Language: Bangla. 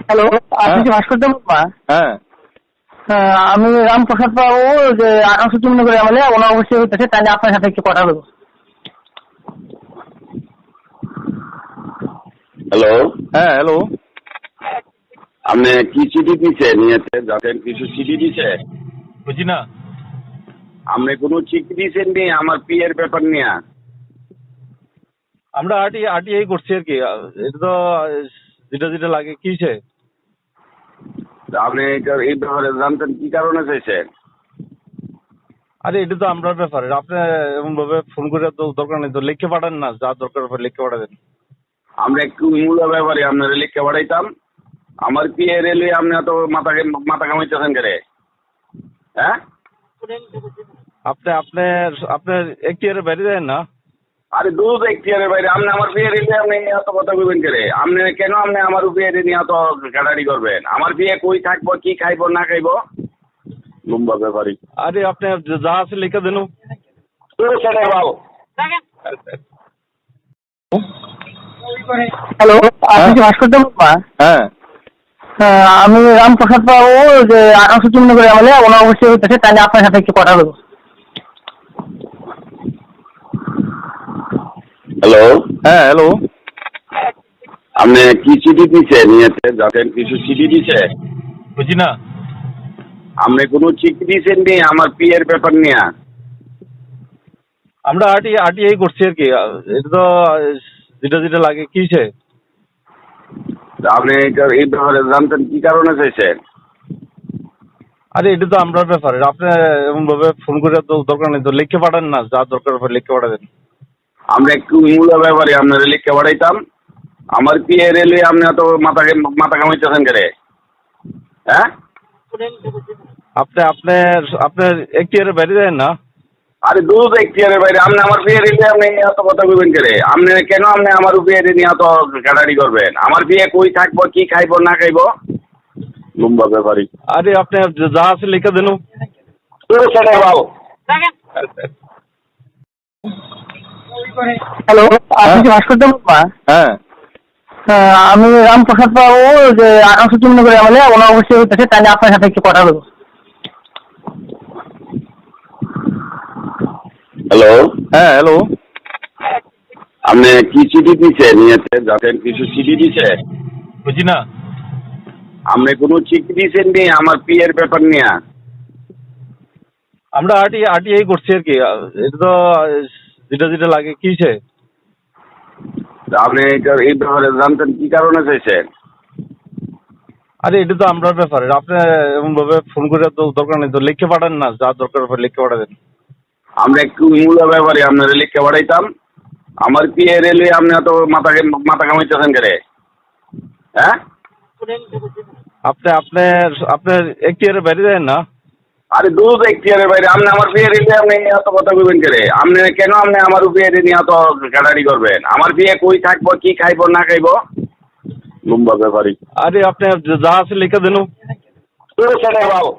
হ্যালো, আপনি কি ভাস্কর্য বাবা? হ্যাঁ আমি রামপ্রসাদ বাবু, যে 1854 করে আমলে অনাবশ্যক হইতেছে, তাহলে আপনার সাথে একটু কথা বলবো। হ্যালো, হ্যাঁ হ্যালো। আপনি কি চিঠি দিছে নিয়েছে? যাদের কিছু চিঠি দিছে, বুঝি না। আপনি কোনো চিঠি দিয়েছেন নি আমার পিয়ের ব্যাপার নিয়ে? আমরা আরটিআই করছি আর কি। এটা তো যেটা যেটা লাগে কিসে। আপনি এই ব্যাপারে জানতেন কি কারণে চাইছেন? আরে এটা তো আমরার ব্যাপারে, আপনি এমন ভাবে ফোন করে তো দরকার নেই, তো লিখে পাঠান না, যা দরকার লিখে পাঠাবেন। আমরা একটু মূল ব্যাপারে আপনারা লিখে পাঠাইতাম। আমার পিয়ে রেলে আপনি এত মাথা কামাইতেছেন করে, হ্যাঁ? আপনার এখতিয়ারের বাইরে যায় না। আরে দুধ এখতিয়ারের বাইরে আপনি আমার বিয়ে রেলে আপনি এত কথা বলবেন করে? আপনি কেন আপনি আমার বিয়ে নিয়ে এত কাটারি করবেন? আমার বিয়ে কই থাকবো, কি খাইবো না খাইবো, লম্বা ব্যাপারই। আরে আপনি যা আছে লিখে দেন। সেটাই বাবু। হ্যালো, আপনি কি ভাস্কর্য বাবা? হ্যাঁ আমি রামপ্রসাদ বাবু, যে 1854 করে আমলে অনাবশ্যক হইতেছে, তাহলে আপনার সাথে একটু কথা বলবো। হ্যালো, হ্যাঁ হ্যালো। আপনি কি চিঠি দিছে নিয়েছে? যাদের কিছু চিঠি দিছে, বুঝি না। আপনি কোনো চিঠি দিয়েছেন নি আমার পিয়ের ব্যাপার নিয়ে? আমরা আরটিআই করছি আর কি। এটা তো যেটা যেটা লাগে কিসে। আপনি এই ব্যাপারে জানতেন কি কারণে চাইছেন? আরে এটা তো আমরার ব্যাপারে, আপনি এমন ভাবে ফোন করে তো দরকার নেই, তো লিখে পাঠান না, যা দরকার লিখে পাঠাবেন। আমরা একটু মূল ব্যাপারে আপনারা লিখে পাঠাইতাম। আমার পিয়ে রেলে আপনি এত মাথা কামাইতেছেন করে, হ্যাঁ? আপনার এখতিয়ারের বাইরে যায় না। আরে দুধ এখতিয়ারের বাইরে আপনি আমার বিয়ে রেলে আপনি এত কথা বলবেন করে? আপনি কেন আপনি আমার বিয়ে নিয়ে এত কাটারি করবেন? আমার বিয়ে কই থাকবো, কি খাইবো না খাইবো, লম্বা ব্যাপারই। আরে আপনি যা আছে লিখে দেন। সেটাই বাবু। হ্যালো, আপনি কি ভাস্কর্য বাবা? হ্যাঁ আমি রামপ্রসাদ বাবু, যে 1854 করে আমলে অনাবশ্যক হইতেছে, তাহলে আপনার সাথে একটু কথা বলবো। হ্যালো, হ্যাঁ হ্যালো। আপনি কি চিঠি দিছে নিয়েছে? যাদের কিছু চিঠি দিছে, বুঝি না। আপনি কোনো চিঠি দিয়েছেন নি আমার পিয়ের ব্যাপার নিয়ে? আমরা আরটিআই করছি আর কি। এটা তো যেটা যেটা লাগে কিসে। আপনি এই ব্যাপারে জানতেন কি কারণে চাইছেন? আরে এটা তো আমরার ব্যাপারে, আপনি এমন ভাবে ফোন করে তো দরকার নেই, তো লিখে পাঠান না, যা দরকার লিখে পাঠাবেন। আমরা একটু মূল ব্যাপারে আপনারা লিখে পাঠাইতাম। আমার পিয়ে রেলে আপনি এত মাথা কামাইতেছেন করে, হ্যাঁ? আপনার এখতিয়ারের বাইরে যায় না। আরে দুধ এখতিয়ারের বাইরে আপনি আমার বিয়ে রেলে আপনি এত কথা বলবেন করে? আপনি কেন আপনি আমার বিয়ে নিয়ে এত কাটারি করবেন? আমার বিয়ে কই থাকবো, কি খাইবো না খাইবো, লম্বা ব্যাপারই। আরে আপনি যা আছে লিখে দেন। সেটাই বাবু।